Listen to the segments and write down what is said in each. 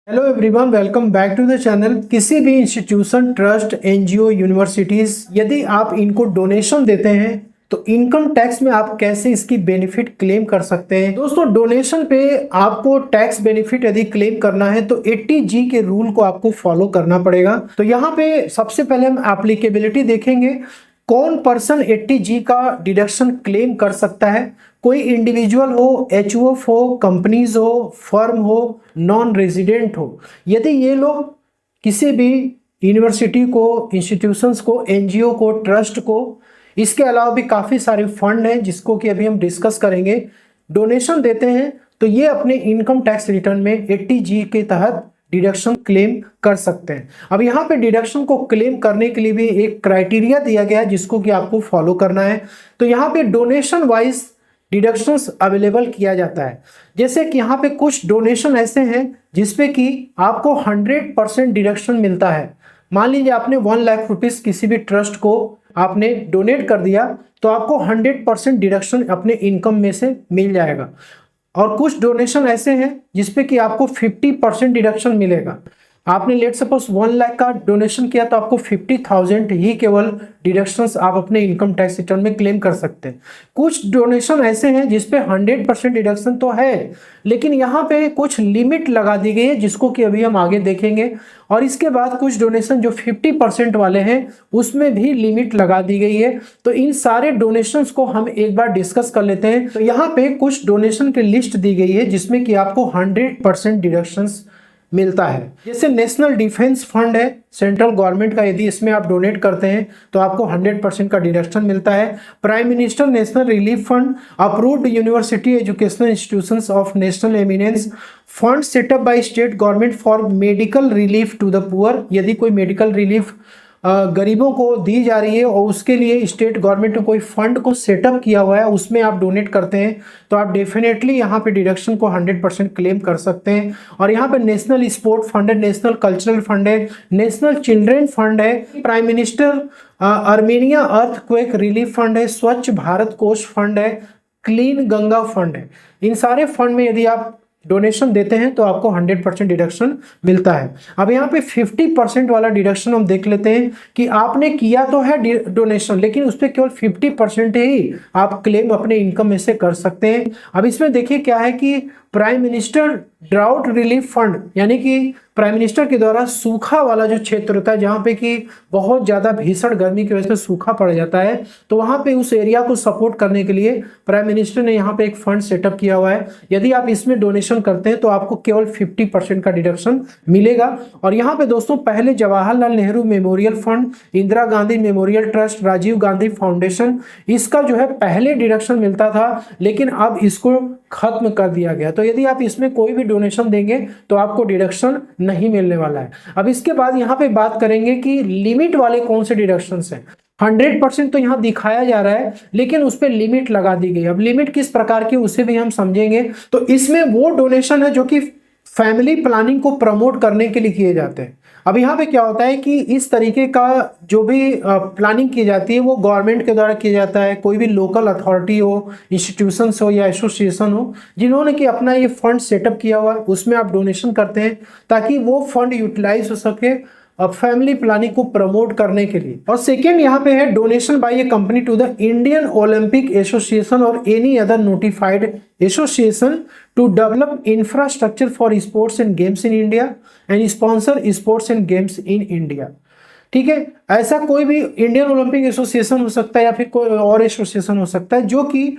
Hello everyone, welcome back to the channel. किसी भी institution, trust, NGO, universities यदि आप इनको डोनेशन देते हैं तो इनकम टैक्स में आप कैसे इसकी बेनिफिट क्लेम कर सकते हैं। दोस्तों, डोनेशन पे आपको टैक्स बेनिफिट यदि क्लेम करना है तो 80G के रूल को आपको फॉलो करना पड़ेगा। तो यहाँ पे सबसे पहले हम एप्लीकेबिलिटी देखेंगे, कौन पर्सन 80G का डिडक्शन क्लेम कर सकता है। कोई इंडिविजुअल हो, एचयूएफ हो, कंपनीज हो, फर्म हो, नॉन रेजिडेंट हो। यदि ये लोग किसी भी यूनिवर्सिटी को, इंस्टीट्यूशंस को, एनजीओ को, ट्रस्ट को, इसके अलावा भी काफ़ी सारे फंड हैं जिसको कि अभी हम डिस्कस करेंगे, डोनेशन देते हैं तो ये अपने इनकम टैक्स रिटर्न में 80G के तहत डिडक्शन क्लेम कर सकते हैं। अब यहाँ पे डिडक्शन को क्लेम करने के लिए भी एक क्राइटेरिया दिया गया है जिसको कि आपको फॉलो करना है। तो यहाँ पे डोनेशन वाइज डिडक्शंस अवेलेबल किया जाता है। जैसे कि यहाँ पे कुछ डोनेशन ऐसे हैं जिसपे कि आपको 100% डिडक्शन मिलता है। मान लीजिए आपने 1 लाख रुपीस किसी भी ट्रस्ट को आपने डोनेट कर दिया तो आपको 100% डिडक्शन अपने इनकम में से मिल जाएगा। और कुछ डोनेशन ऐसे हैं जिसपे कि आपको 50% डिडक्शन मिलेगा। आपने लेट सपोज 1 लाख का डोनेशन किया तो आपको 50,000 ही केवल डिडक्शंस आप अपने इनकम टैक्स रिटर्न में क्लेम कर सकते हैं। कुछ डोनेशन ऐसे हैं जिसपे 100% डिडक्शन तो है, लेकिन यहाँ पे कुछ लिमिट लगा दी गई है जिसको कि अभी हम आगे देखेंगे। और इसके बाद कुछ डोनेशन जो 50% वाले हैं उसमें भी लिमिट लगा दी गई है। तो इन सारे डोनेशंस को हम एक बार डिस्कस कर लेते हैं। तो यहाँ पे कुछ डोनेशन की लिस्ट दी गई है जिसमें कि आपको 100% डिडक्शंस मिलता है। जैसे नेशनल डिफेंस फंड है सेंट्रल गवर्नमेंट का, यदि इसमें आप डोनेट करते हैं तो आपको 100% का डिडक्शन मिलता है। Prime minister national relief fund, approved university educational institutions of national eminence, fund set up by state government for medical relief to the poor. यदि कोई मेडिकल रिलीफ गरीबों को दी जा रही है और उसके लिए स्टेट गवर्नमेंट ने कोई फंड को सेटअप किया हुआ है, उसमें आप डोनेट करते हैं तो आप डेफिनेटली यहाँ पे डिडक्शन को 100% क्लेम कर सकते हैं। और यहाँ पे नेशनल स्पोर्ट फंड है, नेशनल कल्चरल फंड है, नेशनल चिल्ड्रेन फंड है, prime minister Armenia earthquake relief fund है, स्वच्छ भारत कोष फंड है, क्लीन गंगा फंड है। इन सारे फंड में यदि आप डोनेशन देते हैं तो आपको 100% डिडक्शन मिलता है। अब यहाँ पे 50% वाला डिडक्शन हम देख लेते हैं कि आपने किया तो है डोनेशन, लेकिन उस पर केवल 50% ही आप क्लेम अपने इनकम में से कर सकते हैं। अब इसमें देखिए क्या है कि prime minister drought relief fund, यानी कि प्राइम मिनिस्टर के द्वारा सूखा वाला जो क्षेत्र होता है जहाँ पे कि बहुत ज़्यादा भीषण गर्मी की वजह से सूखा पड़ जाता है, तो वहाँ पे उस एरिया को सपोर्ट करने के लिए प्राइम मिनिस्टर ने यहाँ पे एक फंड सेटअप किया हुआ है। यदि आप इसमें डोनेशन करते हैं तो आपको केवल 50% का डिडक्शन मिलेगा। और यहाँ पे दोस्तों पहले Jawaharlal Nehru memorial fund, Indira Gandhi memorial trust, Rajiv Gandhi foundation, इसका जो है पहले डिडक्शन मिलता था लेकिन अब इसको खत्म कर दिया गया। तो यदि आप इसमें कोई भी डोनेशन देंगे तो आपको डिडक्शन नहीं मिलने वाला है। अब इसके बाद यहाँ पे बात करेंगे कि लिमिट वाले कौन से डिडक्शंस हैं। 100% तो यहाँ दिखाया जा रहा है लेकिन उस पर लिमिट लगा दी गई। अब लिमिट किस प्रकार की उसे भी हम समझेंगे। तो इसमें वो डोनेशन है जो कि फैमिली प्लानिंग को प्रमोट करने के लिए किए जाते हैं। अब यहाँ पे क्या होता है कि इस तरीके का जो भी प्लानिंग की जाती है वो गवर्नमेंट के द्वारा किया जाता है। कोई भी लोकल अथॉरिटी हो, इंस्टीट्यूशंस हो या एसोसिएशन हो जिन्होंने कि अपना ये फंड सेटअप किया हुआ है, उसमें आप डोनेशन करते हैं ताकि वो फंड यूटिलाइज हो सके फैमिली प्लानिंग को प्रमोट करने के लिए। और सेकेंड यहाँ पे है donation by a company to the Indian Olympic Association और any other notified association to develop infrastructure for sports and games in India and sponsor sports and games in India. ठीक है, ऐसा कोई भी इंडियन ओलंपिक एसोसिएशन हो सकता है या फिर कोई और एसोसिएशन हो सकता है जो कि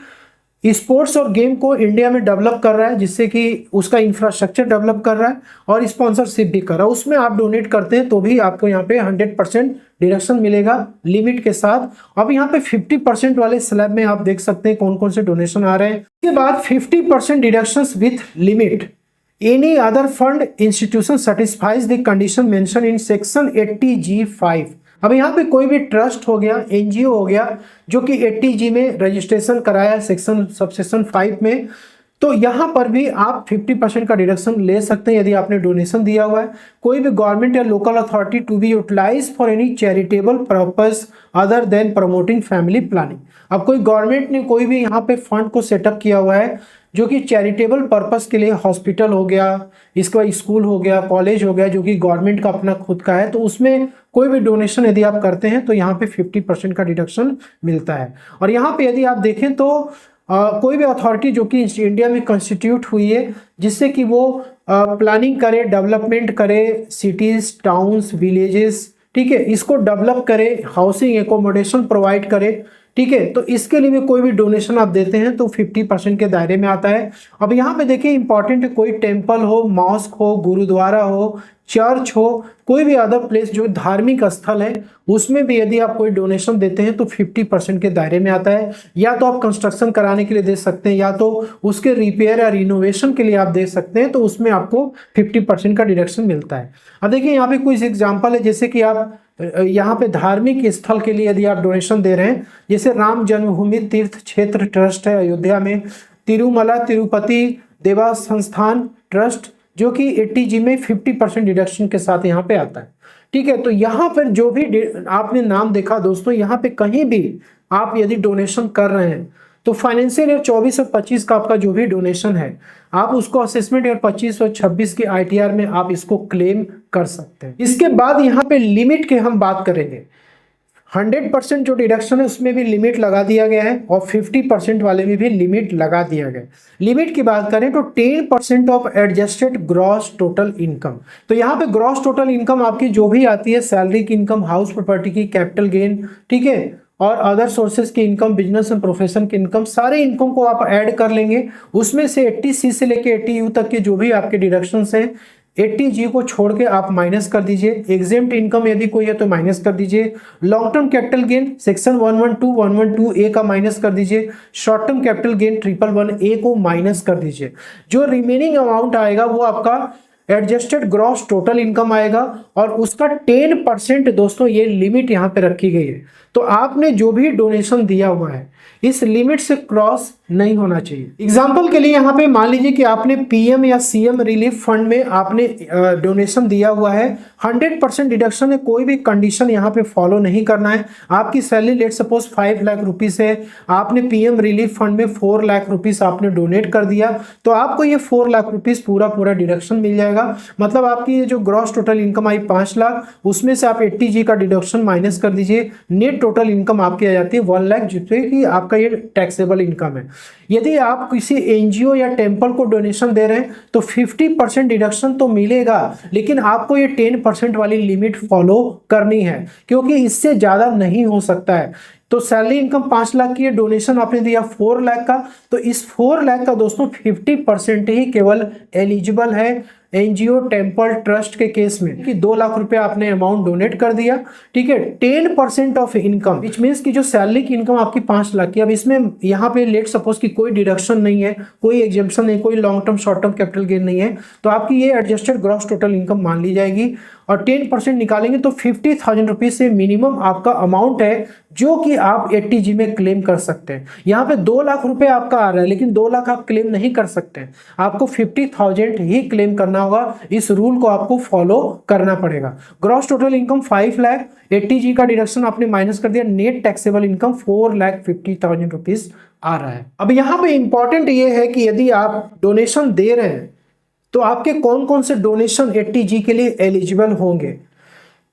स्पोर्ट्स और गेम को इंडिया में डेवलप कर रहा है, जिससे कि उसका इंफ्रास्ट्रक्चर डेवलप कर रहा है और स्पॉन्सरशिप भी कर रहा है। उसमें आप डोनेट करते हैं तो भी आपको यहाँ पे 100% डिडक्शन मिलेगा लिमिट के साथ। अब यहाँ पे 50% वाले स्लैब में आप देख सकते हैं कौन कौन से डोनेशन आ रहे हैं। इसके बाद 50% deduction with limit, any other fund institution satisfies the condition mention in section 80G5। अब यहाँ पे कोई भी ट्रस्ट हो गया, एनजीओ हो गया जो कि 80G में रजिस्ट्रेशन कराया सेक्शन सबसेक्शन 5 में, तो यहाँ पर भी आप 50% का डिडक्शन ले सकते हैं यदि आपने डोनेशन दिया हुआ है। कोई भी गवर्नमेंट या local authority to be utilise for any charitable purpose other than promoting family planning. अब कोई गवर्नमेंट ने कोई भी यहाँ पे फंड को सेटअप किया हुआ है जो कि चैरिटेबल पर्पस के लिए, हॉस्पिटल हो गया, इसके बाद स्कूल हो गया, कॉलेज हो गया, जो कि गवर्नमेंट का अपना खुद का है, तो उसमें कोई भी डोनेशन यदि आप करते हैं तो यहाँ पे 50% का डिडक्शन मिलता है। और यहाँ पे यदि आप देखें तो कोई भी अथॉरिटी जो कि इंडिया में कॉन्स्टिट्यूट हुई है जिससे कि वो प्लानिंग करे, डेवलपमेंट करे, सिटीज, टाउन्स, विलेजेस, ठीक है, इसको डेवलप करे, हाउसिंग एकोमोडेशन प्रोवाइड करे, ठीक है, तो इसके लिए भी कोई भी डोनेशन आप देते हैं तो 50% के दायरे में आता है। अब यहाँ पे देखिए इंपॉर्टेंट है, कोई टेम्पल हो, मॉस्क हो, गुरुद्वारा हो, चर्च हो, कोई भी अदर प्लेस जो धार्मिक स्थल है उसमें भी यदि आप कोई डोनेशन देते हैं तो 50% के दायरे में आता है। या तो आप कंस्ट्रक्शन कराने के लिए दे सकते हैं या तो उसके रिपेयर या रिनोवेशन के लिए आप दे सकते हैं, तो उसमें आपको 50% का डिडक्शन मिलता है। अब देखिए यहाँ पे कुछ एग्जाम्पल है, जैसे कि आप यहाँ पे धार्मिक स्थल के लिए यदि आप डोनेशन दे रहे हैं, जैसे राम जन्मभूमि तीर्थ क्षेत्र ट्रस्ट है अयोध्या में, तिरुमला तिरुपति देवा संस्थान ट्रस्ट जो कि 80G में 50% डिडक्शन के साथ यहाँ पे आता है, ठीक है। तो यहाँ पर जो भी आपने नाम देखा दोस्तों, यहाँ पे कहीं भी आप यदि डोनेशन कर रहे हैं तो फाइनेंशियल ईयर 24 और 25 का आपका जो भी डोनेशन है आप उसको असेसमेंट ईयर 25 और 26 के ITR में आप इसको क्लेम कर सकते हैं। इसके बाद यहाँ पे लिमिट के हम बात करेंगे। 100% जो डिडक्शन है उसमें भी लिमिट लगा दिया गया है और 50% वाले में भी लिमिट लगा दिया गया है। लिमिट की बात करें तो 10% of adjusted gross total income. तो यहाँ पे ग्रॉस टोटल इनकम आपकी जो भी आती है, सैलरी की इनकम, हाउस प्रॉपर्टी की, कैपिटल गेन, ठीक है, और अदर सोर्सेज की इनकम, बिजनेस एंड प्रोफेशन की इनकम, सारे इनकम को आप ऐड कर लेंगे। उसमें से 80C से लेके 80U तक के जो भी आपके डिडक्शंस हैं 80G को छोड़ के आप माइनस कर दीजिए। एग्जेम्प्ट इनकम यदि कोई है तो माइनस कर दीजिए। Long term capital gain section 112 का माइनस कर दीजिए। Short term capital gain 111A को माइनस कर दीजिए। जो रिमेनिंग अमाउंट आएगा वो आपका एडजस्टेड ग्रॉस टोटल इनकम आएगा और उसका 10% दोस्तों ये लिमिट यहाँ पे रखी गई है। तो आपने जो भी डोनेशन दिया हुआ है इस लिमिट से क्रॉस नहीं होना चाहिए। एग्जाम्पल के लिए यहाँ पे मान लीजिए कि आपने PM या CM रिलीफ फंड में आपने डोनेशन दिया हुआ है, 100% डिडक्शन है, कोई भी कंडीशन यहाँ पे फॉलो नहीं करना है। आपकी salary let suppose 5 lakh rupees है, आपने PM रिलीफ फंड में 4 लाख रुपीस आपने डोनेट कर दिया तो आपको ये 4 लाख रुपीस पूरा डिडक्शन मिल जाएगा। मतलब आपकी ये जो ग्रॉस टोटल इनकम आई 5 लाख, उसमें से आप 80G का डिडक्शन माइनस कर दीजिए, नेट टोटल इनकम आपकी आ जाती है 1 लाख, जिससे कि आपका ये टैक्सेबल इनकम है। यदि आप किसी NGO या टेम्पल को डोनेशन दे रहे हैं तो 50% डिडक्शन तो मिलेगा, लेकिन आपको ये 10% वाली लिमिट फॉलो करनी है क्योंकि इससे ज्यादा नहीं हो सकता है। तो सैलरी इनकम 5 लाख की है, डोनेशन आपने दिया 4 लाख का, तो इस 4 लाख का दोस्तों 50% ही केवल एलिजिबल है NGO टेम्पल ट्रस्ट के केस में कि 2 लाख रुपए आपने अमाउंट डोनेट कर दिया, ठीक है। 10% ऑफ इनकम विच मीन्स की जो सैलरी की इनकम आपकी 5 लाख की, अब इसमें यहाँ पे लेट सपोज की कोई डिडक्शन नहीं है, कोई एग्जेम्पशन नहीं, कोई long term short term capital gain नहीं है, तो आपकी ये एडजस्टेड ग्रॉस टोटल इनकम मान ली जाएगी और 10% निकालेंगे तो 50,000 रुपीज से मिनिमम आपका अमाउंट है जो कि आप 80G में क्लेम कर सकते हैं। यहाँ पे 2 लाख रुपए आपका आ रहा है लेकिन 2 लाख आप क्लेम नहीं कर सकते, आपको 50,000 ही क्लेम करना होगा। इस रूल को आपको फॉलो करना पड़ेगा। Gross total income 5 lakh, 80G का डिडक्शन आपने माइनस कर दिया, नेट टैक्सेबल इनकम 4,50,000 रुपीज आ रहा है। अब यहाँ पे इंपॉर्टेंट ये है कि यदि आप डोनेशन दे रहे हैं तो आपके कौन कौन से डोनेशन 80G के लिए एलिजिबल होंगे।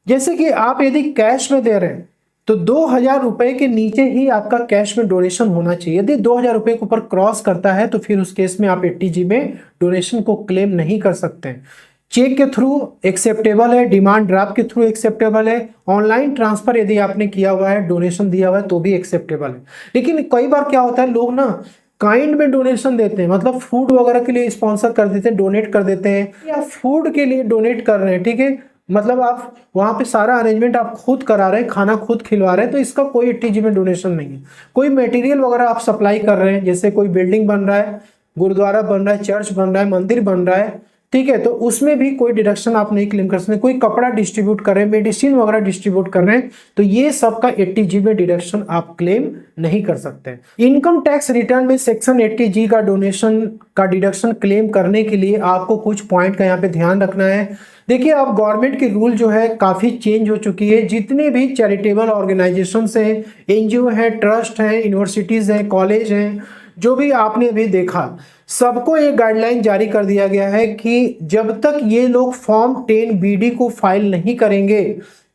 जैसे कि आप यदि कैश में दे रहे हैं तो 2,000 रुपए के नीचे ही आपका कैश में डोनेशन होना चाहिए। यदि 2,000 रुपए के ऊपर क्रॉस करता है तो फिर उस केस में आप 80G में डोनेशन को क्लेम नहीं कर सकते हैं। चेक के थ्रू एक्सेप्टेबल है, डिमांड ड्राफ्ट के थ्रू एक्सेप्टेबल है, ऑनलाइन ट्रांसफर यदि आपने किया हुआ है, डोनेशन दिया हुआ है तो भी एक्सेप्टेबल है। लेकिन कई बार क्या होता है, लोग ना काइंड में डोनेशन देते हैं, मतलब फूड वगैरह के लिए स्पॉन्सर कर देते हैं, डोनेट कर देते हैं, या फूड के लिए डोनेट कर रहे हैं, ठीक है, मतलब आप वहाँ पे सारा अरेंजमेंट आप खुद करा रहे हैं, खाना खुद खिलवा रहे हैं, तो इसका कोई 80G में डोनेशन नहीं है। कोई मटेरियल वगैरह आप सप्लाई कर रहे हैं, जैसे कोई बिल्डिंग बन रहा है, गुरुद्वारा बन रहा है, चर्च बन रहा है, मंदिर बन रहा है, ठीक है, तो उसमें भी कोई डिडक्शन आप नहीं क्लेम कर सकते। कोई कपड़ा डिस्ट्रीब्यूट कर रहे हैं, मेडिसिन वगैरह डिस्ट्रीब्यूट कर रहे हैं, तो ये सब का 80G में डिडक्शन आप क्लेम नहीं कर सकते। इनकम टैक्स रिटर्न में सेक्शन 80G का डोनेशन का डिडक्शन क्लेम करने के लिए आपको कुछ पॉइंट का यहाँ पे ध्यान रखना है। देखिए, अब गवर्नमेंट की रूल जो है काफ़ी चेंज हो चुकी है। जितने भी चैरिटेबल ऑर्गेनाइजेशंस हैं, एनजीओ हैं, ट्रस्ट हैं, यूनिवर्सिटीज़ हैं, कॉलेज हैं, जो भी आपने अभी देखा, सबको एक गाइडलाइन जारी कर दिया गया है कि जब तक ये लोग फॉर्म 10BD को फाइल नहीं करेंगे,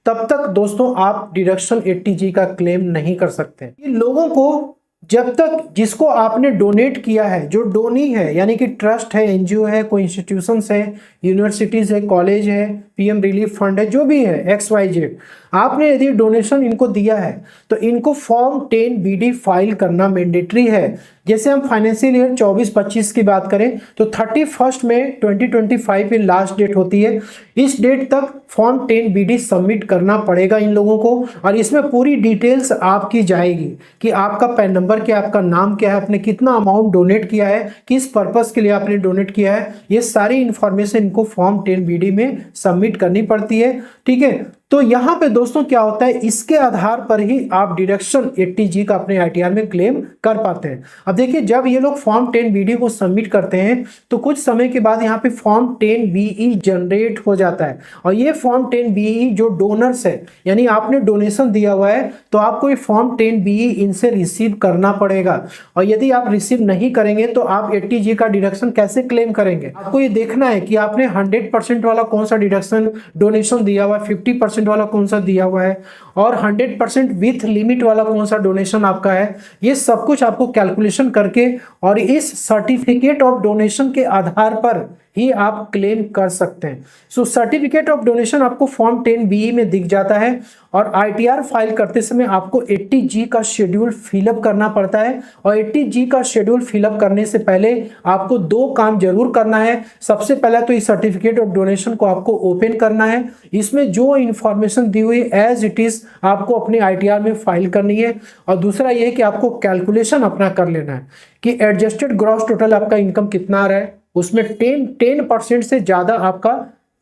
तब तक दोस्तों आप डिडक्शन 80G का क्लेम नहीं कर सकते। ये लोगों को जब तक जिसको आपने डोनेट किया है, जो डोनी है यानी कि ट्रस्ट है, एनजीओ है, कोई इंस्टीट्यूशंस है, यूनिवर्सिटीज़ है, कॉलेज है, पीएम रिलीफ फंड है, जो भी है XYZ, आपने यदि डोनेशन इनको दिया है तो इनको फॉर्म 10BD फाइल करना मैंडेटरी है। जैसे हम फाइनेंशियल ईयर 24-25 की बात करें तो 31 मई 2025 में लास्ट डेट होती है। इस डेट तक फॉर्म 10BD सबमिट करना पड़ेगा इन लोगों को, और इसमें पूरी डिटेल्स आपकी जाएगी कि आपका पैन नंबर क्या है, आपका नाम क्या है, आपने कितना अमाउंट डोनेट किया है, किस पर्पस के लिए आपने डोनेट किया है, ये सारी इंफॉर्मेशन इनको फॉर्म 10BD में सबमिट करनी पड़ती है। ठीक है, तो यहाँ पे दोस्तों क्या होता है, इसके आधार पर ही आप डिडक्शन 80G का अपने ITR में क्लेम कर पाते हैं। अब देखिए, जब ये लोग फॉर्म 10BD को सबमिट करते हैं तो कुछ समय के बाद यहाँ पे फॉर्म 10BE जनरेट हो जाता है, और ये फॉर्म 10BE जो डोनर्स है, यानी आपने डोनेशन दिया हुआ है, तो आपको ये फॉर्म 10BE इनसे रिसीव करना पड़ेगा। और यदि आप रिसीव नहीं करेंगे तो आप 80G का डिडक्शन कैसे क्लेम करेंगे? आपको ये देखना है कि आपने 100% वाला कौन सा डिडक्शन डोनेशन दिया हुआ है, 50% वाला कौन सा दिया हुआ है, और 100% विथ लिमिट वाला कौन सा डोनेशन आपका है। ये सब कुछ आपको कैलकुलेशन करके और इस सर्टिफिकेट ऑफ डोनेशन के आधार पर ही आप क्लेम कर सकते हैं। सो सर्टिफिकेट ऑफ डोनेशन आपको फॉर्म 10BE में दिख जाता है, और ITR फाइल करते समय आपको 80G का शेड्यूल फिलअप करना पड़ता है। और 80G का शेड्यूल फिलअप करने से पहले आपको 2 काम जरूर करना है। सबसे पहला तो इस सर्टिफिकेट ऑफ डोनेशन को आपको ओपन करना है, इसमें जो इंफॉर्मेशन दी हुई एज इट इज आपको अपने ITR में फाइल करनी है। और दूसरा ये है कि आपको कैलकुलेशन अपना कर लेना है कि एडजस्टेड ग्रॉस टोटल आपका इनकम कितना आ रहा है, उसमें 10% से ज्यादा आपका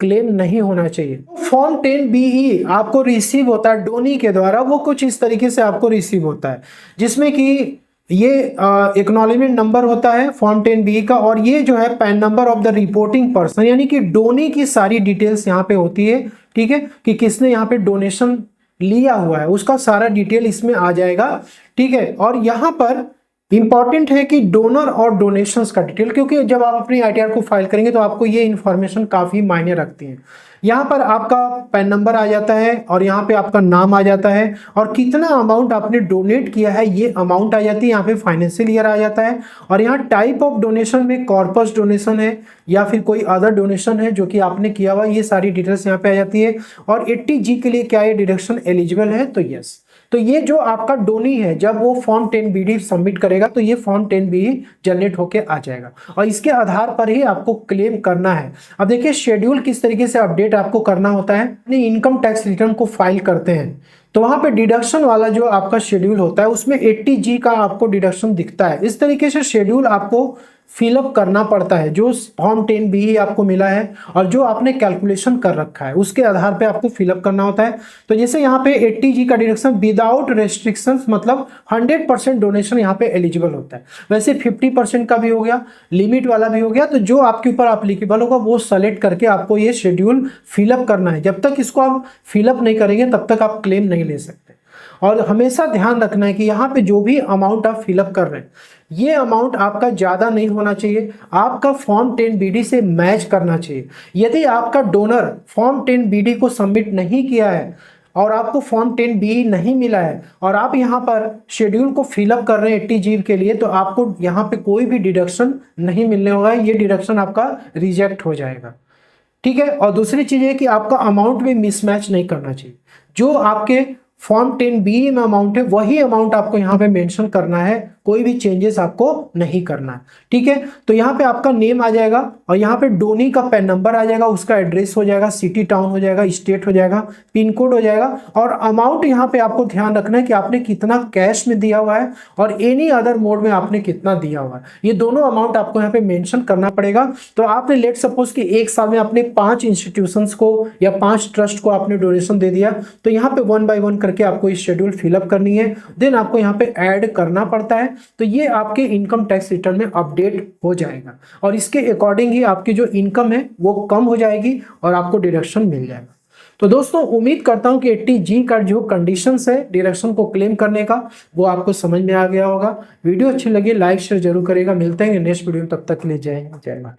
क्लेम नहीं होना चाहिए। फॉर्म 10BE आपको रिसीव होता है डोनी के द्वारा, वो कुछ इस तरीके से आपको रिसीव होता है, जिसमें कि ये एक्नॉलेजमेंट नंबर होता है फॉर्म 10BE का, और ये जो है pan number of the reporting person, यानी कि डोनी की सारी डिटेल्स यहाँ पे होती है। ठीक है, कि किसने यहाँ पे डोनेशन लिया हुआ है उसका सारा डिटेल इसमें आ जाएगा। ठीक है, और यहाँ पर इंपॉर्टेंट है कि डोनर और डोनेशंस का डिटेल, क्योंकि जब आप अपनी ITR को फाइल करेंगे तो आपको ये इन्फॉर्मेशन काफ़ी मायने रखती है। यहाँ पर आपका पैन नंबर आ जाता है, और यहाँ पे आपका नाम आ जाता है, और कितना अमाउंट आपने डोनेट किया है ये अमाउंट आ जाती है। यहाँ पे फाइनेंशियल ईयर आ जाता है, और यहाँ टाइप ऑफ डोनेशन में कॉर्पस डोनेशन है या फिर कोई अदर डोनेशन है जो कि आपने किया हुआ, ये सारी डिटेल्स यहाँ पे आ जाती है। और 80G के लिए क्या ये डिडक्शन एलिजिबल है, तो यस। तो ये जो आपका डोनी है, जब वो फॉर्म 10BD सबमिट करेगा तो ये फॉर्म 10BE जनरेट होके आ जाएगा, और इसके आधार पर ही आपको क्लेम करना है। अब देखिए, शेड्यूल किस तरीके से अपडेट आपको करना होता है। इनकम टैक्स रिटर्न को फाइल करते हैं तो वहां पे डिडक्शन वाला जो आपका शेड्यूल होता है उसमें 80G का आपको डिडक्शन दिखता है। इस तरीके से शेड्यूल आपको फिलअप करना पड़ता है, जो फॉर्म 10BE आपको मिला है और जो आपने कैलकुलेशन कर रखा है उसके आधार पे आपको फिलअप करना होता है। तो जैसे यहाँ पे 80G का डिडक्शन विदाउट रेस्ट्रिक्शंस, मतलब 100% डोनेशन यहाँ पे एलिजिबल होता है। वैसे 50% का भी हो गया, लिमिट वाला भी हो गया, तो जो आपके ऊपर एप्लीकेबल होगा वो सेलेक्ट करके आपको ये शेड्यूल फिलअप करना है। जब तक इसको आप फिलअप नहीं करेंगे तब तक आप क्लेम नहीं ले सकते। और हमेशा ध्यान रखना है कि यहाँ पे जो भी अमाउंट आप फिलअप कर रहे हैं ये अमाउंट आपका ज़्यादा नहीं होना चाहिए, आपका फॉर्म 10BD से मैच करना चाहिए। यदि आपका डोनर फॉर्म 10BD को सबमिट नहीं किया है और आपको फॉर्म 10BE नहीं मिला है और आप यहाँ पर शेड्यूल को फिलअप कर रहे हैं 80G के लिए, तो आपको यहाँ पे कोई भी डिडक्शन नहीं मिलने होगा, ये डिडक्शन आपका रिजेक्ट हो जाएगा। ठीक है, और दूसरी चीज़ है कि आपका अमाउंट में मिसमैच नहीं करना चाहिए। जो आपके फॉर्म 10BE में अमाउंट है वही अमाउंट आपको यहाँ पे मेंशन करना है, कोई भी चेंजेस आपको नहीं करना है। ठीक है, तो यहाँ पे आपका नेम आ जाएगा और यहाँ पे डोनी का पैन नंबर आ जाएगा, उसका एड्रेस हो जाएगा, सिटी टाउन हो जाएगा, स्टेट हो जाएगा, पिन कोड हो जाएगा और अमाउंट यहाँ पे आपको ध्यान रखना है कि आपने कितना कैश में दिया हुआ है और एनी अदर मोड में आपने कितना दिया हुआ है। ये दोनों अमाउंट आपको यहाँ पे मेंशन करना पड़ेगा। तो आपने लेट सपोज कि एक साल में आपने 5 इंस्टीट्यूशंस को या 5 ट्रस्ट को आपने डोनेशन दे दिया, तो यहाँ पे 1 बाय 1 करके आपको ये शेड्यूल फिलअप करनी है, देन आपको यहाँ पे ऐड करना पड़ता है। तो ये आपके इनकम टैक्स रिटर्न में अपडेट हो जाएगा और इसके अकॉर्डिंग ही आपकी जो इनकम है वो कम हो जाएगी और आपको डिडक्शन मिल जाएगा। तो दोस्तों उम्मीद करता हूं कि 80G का जो कंडीशंस है डिडक्शन को क्लेम करने का वो आपको समझ में आ गया होगा। वीडियो अच्छी लगी लाइक शेयर जरूर करेगा। मिलते हैं नेक्स्ट वीडियो में, तब तक के लिए जय हिंद जय भारत।